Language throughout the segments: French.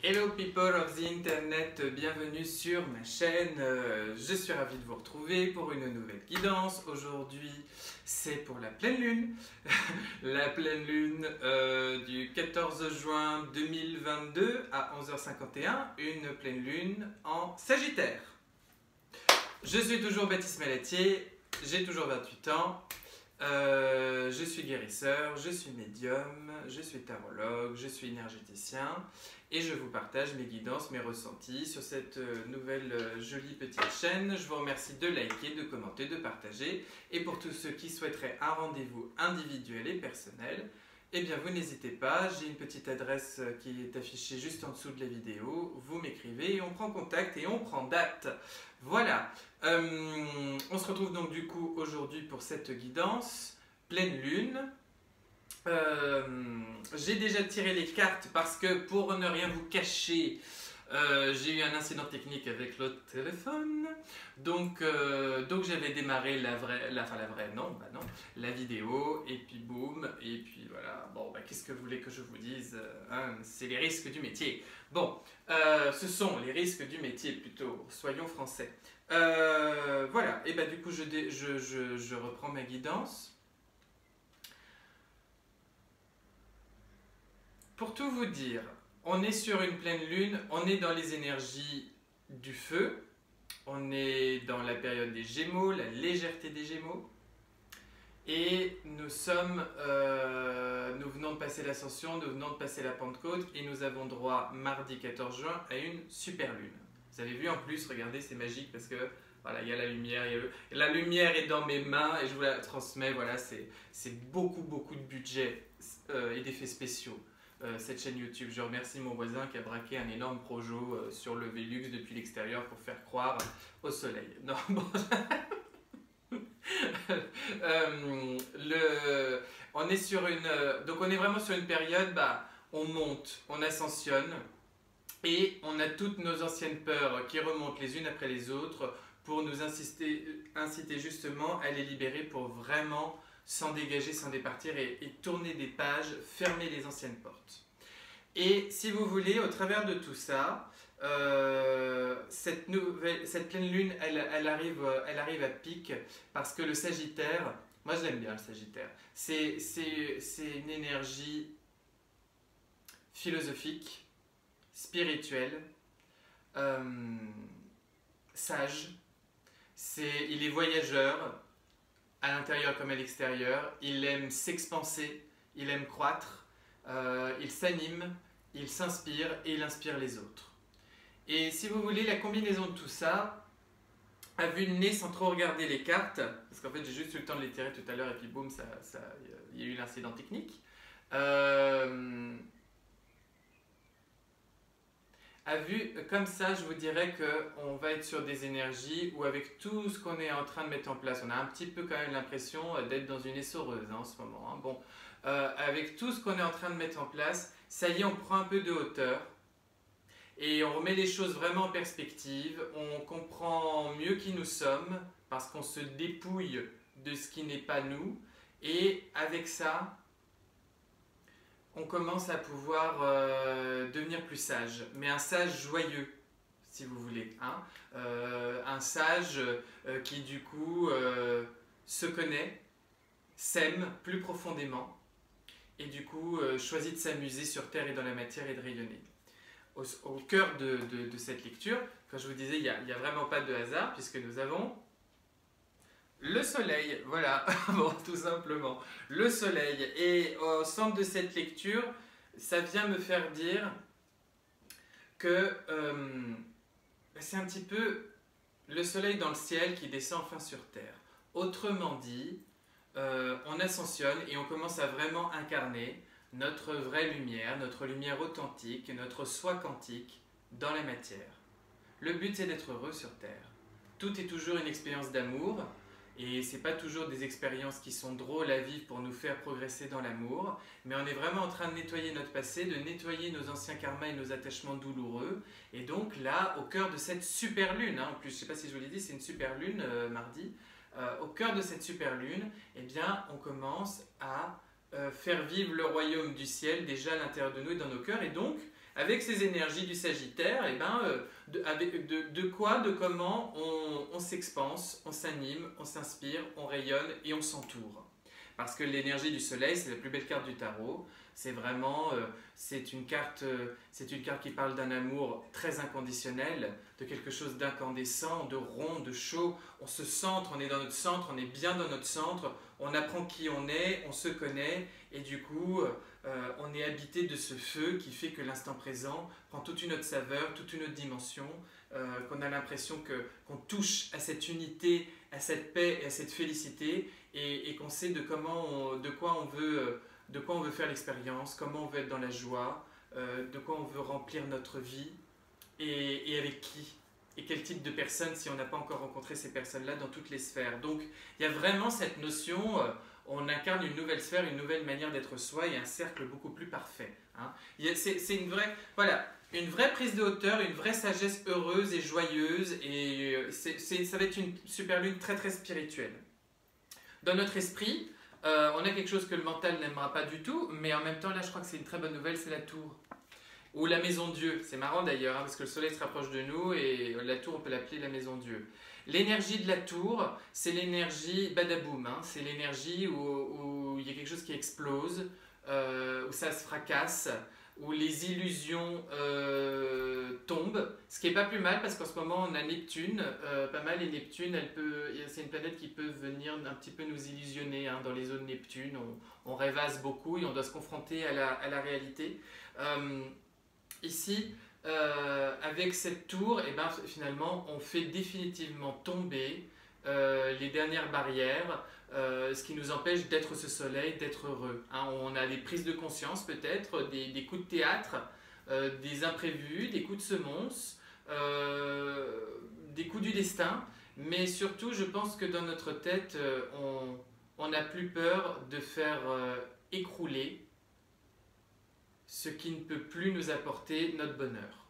Hello people of the internet, bienvenue sur ma chaîne. Je suis ravi de vous retrouver pour une nouvelle guidance. Aujourd'hui c'est pour la pleine lune, la pleine lune du 14 juin 2022 à 11h51, une pleine lune en Sagittaire. Je suis toujours Baptiste Malatier, j'ai toujours 28 ans. Je suis guérisseur, je suis médium, je suis tarologue, je suis énergéticien et je vous partage mes guidances, mes ressentis sur cette nouvelle jolie petite chaîne. Je vous remercie de liker, de commenter, de partager, et pour tous ceux qui souhaiteraient un rendez-vous individuel et personnel, eh bien vous n'hésitez pas, j'ai une petite adresse qui est affichée juste en dessous de la vidéo, vous m'écrivez et on prend contact et on prend date. Voilà, on se retrouve donc du coup aujourd'hui pour cette guidance, pleine lune. J'ai déjà tiré les cartes parce que pour ne rien vous cacher, j'ai eu un incident technique avec le téléphone, donc j'avais démarré la vidéo, et puis boum, et puis voilà, bon, qu'est-ce que vous voulez que je vous dise, hein, c'est les risques du métier. Bon, ce sont les risques du métier plutôt, soyons français. Voilà, et du coup je reprends ma guidance. Pour tout vous dire, on est sur une pleine lune, on est dans les énergies du feu, on est dans la période des Gémeaux, la légèreté des Gémeaux, et nous venons de passer l'Ascension, nous venons de passer la Pentecôte, et nous avons droit mardi 14 juin à une super lune. Vous avez vu en plus, regardez, c'est magique parce que voilà, il y a la lumière, la lumière est dans mes mains et je vous la transmets. Voilà, c'est beaucoup de budget et d'effets spéciaux. Cette chaîne YouTube. Je remercie mon voisin qui a braqué un énorme projo sur le Velux depuis l'extérieur pour faire croire au soleil. Non, bon. On est sur donc on est vraiment sur une période, on monte, on ascensionne et on a toutes nos anciennes peurs qui remontent les unes après les autres pour nous inciter justement à les libérer pour vraiment s'en dégager, s'en départir et tourner des pages, fermer les anciennes portes. Et si vous voulez, au travers de tout ça, cette pleine lune, elle arrive à pic parce que le Sagittaire, moi je l'aime bien le Sagittaire, c'est une énergie philosophique, spirituelle, sage, il est voyageur, à l'intérieur comme à l'extérieur, il aime s'expanser, il aime croître, il s'anime, il s'inspire et il inspire les autres. Et si vous voulez, la combinaison de tout ça, à vue de nez sans trop regarder les cartes, parce qu'en fait j'ai juste eu le temps de les tirer tout à l'heure et puis boum, il y a eu l'incident technique. À vue comme ça, je vous dirais qu'on va être sur des énergies où avec tout ce qu'on est en train de mettre en place, on a un petit peu quand même l'impression d'être dans une essoreuse en ce moment. Hein. Bon, avec tout ce qu'on est en train de mettre en place, ça y est, on prend un peu de hauteur et on remet les choses vraiment en perspective, on comprend mieux qui nous sommes parce qu'on se dépouille de ce qui n'est pas nous et avec ça, on commence à pouvoir devenir plus sage, mais un sage joyeux, si vous voulez. Hein. Un sage qui du coup se connaît, s'aime plus profondément, et du coup choisit de s'amuser sur Terre et dans la matière et de rayonner. Au cœur de cette lecture, quand je vous disais, il n'y a vraiment pas de hasard, puisque nous avons le soleil, voilà, bon, tout simplement, le soleil. Et au centre de cette lecture, ça vient me faire dire que c'est un petit peu le soleil dans le ciel qui descend enfin sur terre. Autrement dit, on ascensionne et on commence à vraiment incarner notre vraie lumière, notre lumière authentique, notre soi quantique dans la matière. Le but, c'est d'être heureux sur terre. Tout est toujours une expérience d'amour. Et ce n'est pas toujours des expériences qui sont drôles à vivre pour nous faire progresser dans l'amour, mais on est vraiment en train de nettoyer notre passé, de nettoyer nos anciens karmas et nos attachements douloureux. Et donc là, au cœur de cette super lune, hein, en plus je ne sais pas si je vous l'ai dit, c'est une super lune mardi, au cœur de cette super lune, eh bien, on commence à faire vivre le royaume du ciel déjà à l'intérieur de nous et dans nos cœurs. Et donc, Avec ces énergies du Sagittaire, eh ben, de comment on s'expanse, on s'anime, on s'inspire, on rayonne et on s'entoure. Parce que l'énergie du soleil, c'est la plus belle carte du tarot. C'est vraiment, c'est une carte qui parle d'un amour très inconditionnel, de quelque chose d'incandescent, de rond, de chaud. On se centre, on est dans notre centre, on est bien dans notre centre, on apprend qui on est, on se connaît, et du coup, on est habité de ce feu qui fait que l'instant présent prend toute une autre saveur, toute une autre dimension, qu'on a l'impression qu'on touche à cette unité, à cette paix et à cette félicité, et qu'on sait de quoi on veut faire l'expérience, comment on veut être dans la joie, de quoi on veut remplir notre vie, et avec qui, et quel type de personnes si on n'a pas encore rencontré ces personnes-là dans toutes les sphères. Donc il y a vraiment cette notion, on incarne une nouvelle sphère, une nouvelle manière d'être soi et un cercle beaucoup plus parfait. Hein. C'est une vraie prise de hauteur, une vraie sagesse heureuse et joyeuse, et ça va être une super lune très très spirituelle. Dans notre esprit, on a quelque chose que le mental n'aimera pas du tout, mais en même temps, là, je crois que c'est une très bonne nouvelle, c'est la tour. Ou la maison Dieu. C'est marrant d'ailleurs, hein, parce que le soleil se rapproche de nous, et la tour, on peut l'appeler la maison Dieu. L'énergie de la tour, c'est l'énergie badaboum, hein, c'est l'énergie où il y a quelque chose qui explose, où ça se fracasse, où les illusions tombent, ce qui n'est pas plus mal parce qu'en ce moment on a Neptune, pas mal, et Neptune, c'est une planète qui peut venir un petit peu nous illusionner, hein, dans les zones Neptune, on rêvasse beaucoup et on doit se confronter à la réalité. Ici, avec cette tour, eh ben, finalement on fait définitivement tomber les dernières barrières, ce qui nous empêche d'être ce soleil, d'être heureux. Hein, on a des prises de conscience peut-être, des coups de théâtre, des imprévus, des coups de semonce, des coups du destin, mais surtout je pense que dans notre tête, on n'a plus peur de faire écrouler ce qui ne peut plus nous apporter notre bonheur.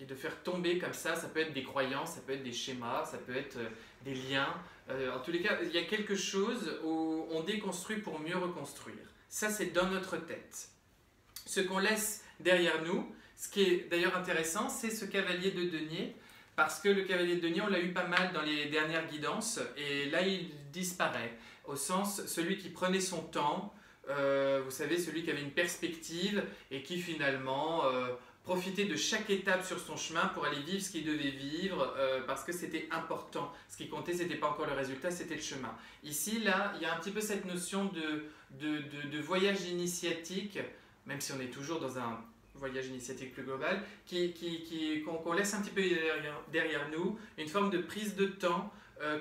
Et de faire tomber comme ça peut être des croyances, ça peut être des schémas, ça peut être des liens. En tous les cas, il y a quelque chose où on déconstruit pour mieux reconstruire. Ça, c'est dans notre tête. Ce qu'on laisse derrière nous, ce qui est d'ailleurs intéressant, c'est ce cavalier de denier, parce que le cavalier de denier, on l'a eu pas mal dans les dernières guidances, et là, il disparaît. Au sens, celui qui prenait son temps, vous savez, celui qui avait une perspective, et qui finalement... profiter de chaque étape sur son chemin pour aller vivre ce qu'il devait vivre, parce que c'était important. Ce qui comptait, ce n'était pas encore le résultat, c'était le chemin. Ici, là, il y a un petit peu cette notion de voyage initiatique, même si on est toujours dans un voyage initiatique plus global, qu'on laisse un petit peu derrière nous, une forme de prise de temps,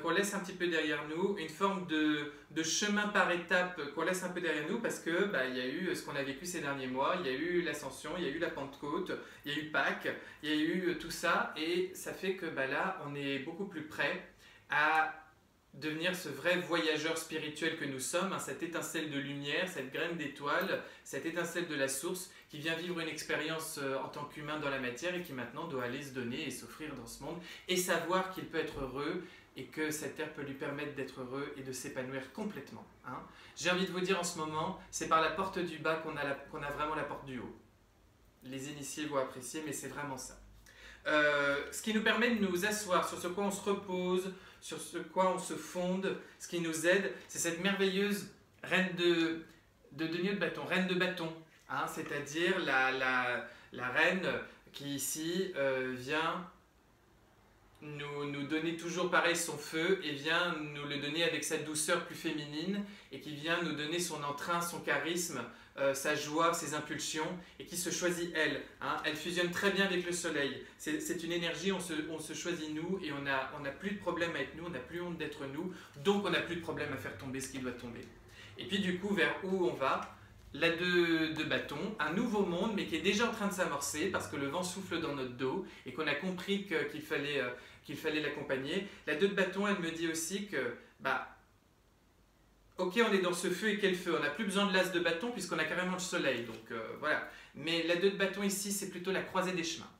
qu'on laisse un petit peu derrière nous, une forme de chemin par étapes qu'on laisse un peu derrière nous, parce que il y a eu ce qu'on a vécu ces derniers mois, il y a eu l'ascension, il y a eu la Pentecôte, il y a eu Pâques, il y a eu tout ça, et ça fait que là, on est beaucoup plus près à devenir ce vrai voyageur spirituel que nous sommes, hein, cette étincelle de lumière, cette graine d'étoile, cette étincelle de la source qui vient vivre une expérience en tant qu'humain dans la matière et qui maintenant doit aller se donner et s'offrir dans ce monde et savoir qu'il peut être heureux et que cette terre peut lui permettre d'être heureux et de s'épanouir complètement. Hein. J'ai envie de vous dire en ce moment, c'est par la porte du bas qu'on a vraiment la porte du haut. Les initiés vont apprécier, mais c'est vraiment ça. Ce qui nous permet de nous asseoir, sur ce quoi on se repose, sur ce quoi on se fonde, ce qui nous aide, c'est cette merveilleuse reine de denier de bâton, reine de bâton, hein, c'est-à-dire la reine qui ici vient nous donner toujours pareil son feu et vient nous le donner avec sa douceur plus féminine et qui vient nous donner son entrain, son charisme, sa joie, ses impulsions et qui se choisit elle. Hein. Elle fusionne très bien avec le soleil. C'est une énergie, on se choisit nous et on n'a plus de problème à être nous, on n'a plus honte d'être nous, donc on n'a plus de problème à faire tomber ce qui doit tomber. Et puis du coup, vers où on va ? La de bâton, un nouveau monde mais qui est déjà en train de s'amorcer parce que le vent souffle dans notre dos et qu'on a compris qu'il fallait l'accompagner. La 2 de bâton, elle me dit aussi que ok, on est dans ce feu et quel feu, on n'a plus besoin de l'as de bâton puisqu'on a carrément le soleil, donc voilà. Mais la 2 de bâton ici, c'est plutôt la croisée des chemins.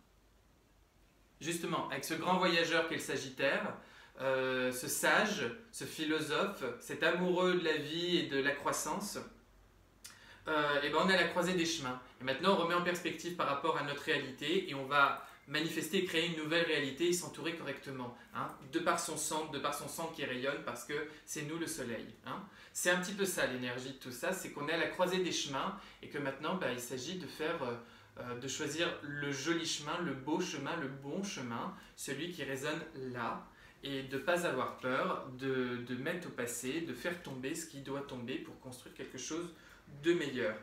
Justement, avec ce grand voyageur qu'est le Sagittaire, ce sage, ce philosophe, cet amoureux de la vie et de la croissance, et ben on est à la croisée des chemins. Et maintenant, on remet en perspective par rapport à notre réalité et on va manifester et créer une nouvelle réalité et s'entourer correctement, hein, de par son centre qui rayonne, parce que c'est nous le soleil. Hein. C'est un petit peu ça l'énergie de tout ça, c'est qu'on est à la croisée des chemins et que maintenant, ben, il s'agit de de choisir le joli chemin, le beau chemin, le bon chemin, celui qui résonne là, et de ne pas avoir peur, de mettre au passé, de faire tomber ce qui doit tomber pour construire quelque chose de meilleur.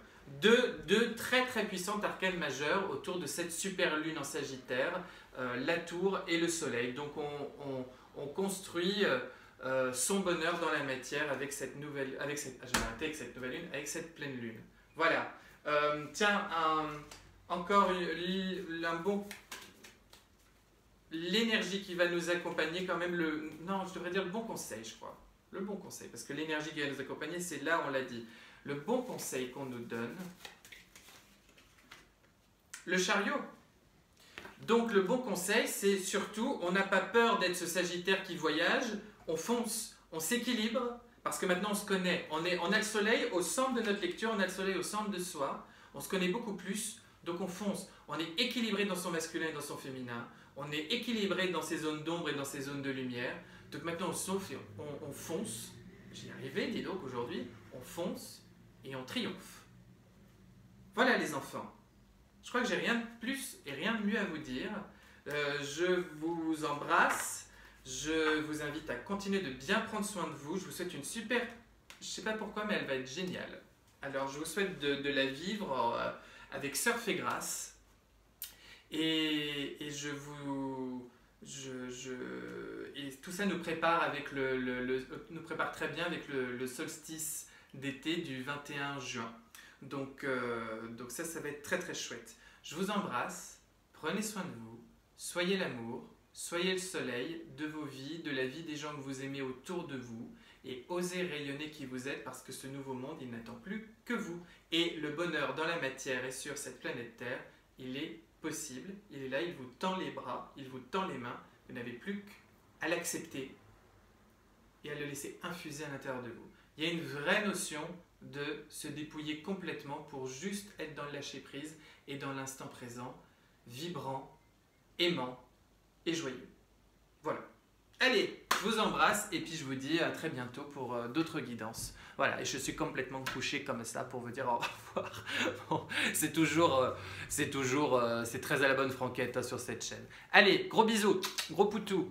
Deux très très puissantes arcanes majeures autour de cette super lune en Sagittaire, la tour et le soleil. Donc on construit son bonheur dans la matière avec cette nouvelle, je vais arrêter avec cette nouvelle lune, avec cette pleine lune. Voilà. Tiens, encore un bon... L'énergie qui va nous accompagner, quand même, non, je devrais dire le bon conseil, je crois. Le bon conseil, parce que l'énergie qui va nous accompagner, c'est là, on l'a dit. Le bon conseil qu'on nous donne, le chariot. Donc le bon conseil, c'est surtout, on n'a pas peur d'être ce Sagittaire qui voyage, on fonce, on s'équilibre, parce que maintenant on se connaît. On a le soleil au centre de notre lecture, on a le soleil au centre de soi, on se connaît beaucoup plus, donc on fonce. On est équilibré dans son masculin et dans son féminin, on est équilibré dans ses zones d'ombre et dans ses zones de lumière, donc maintenant on sauve et on fonce. J'y arrivé, dis donc, aujourd'hui, on fonce et on triomphe. Voilà les enfants. Je crois que j'ai rien de plus et rien de mieux à vous dire. Je vous embrasse. Je vous invite à continuer de bien prendre soin de vous. Je vous souhaite une super... Je ne sais pas pourquoi, mais elle va être géniale. Alors, je vous souhaite de la vivre avec Surf et Grâce. Et tout ça nous prépare, nous prépare très bien avec le solstice d'été du 21 juin. Donc ça va être très très chouette. Je vous embrasse, prenez soin de vous, soyez l'amour, soyez le soleil de vos vies, de la vie des gens que vous aimez autour de vous, et osez rayonner qui vous êtes, parce que ce nouveau monde, il n'attend plus que vous. Et le bonheur dans la matière et sur cette planète Terre, il est possible, il est là, il vous tend les bras, il vous tend les mains, vous n'avez plus qu'à l'accepter et à le laisser infuser à l'intérieur de vous. Il y a une vraie notion de se dépouiller complètement pour juste être dans le lâcher-prise et dans l'instant présent, vibrant, aimant et joyeux. Voilà. Allez, je vous embrasse et puis je vous dis à très bientôt pour d'autres guidances. Voilà, et je suis complètement couché comme ça pour vous dire au revoir. Bon, c'est très à la bonne franquette, hein, sur cette chaîne. Allez, gros bisous, gros poutou.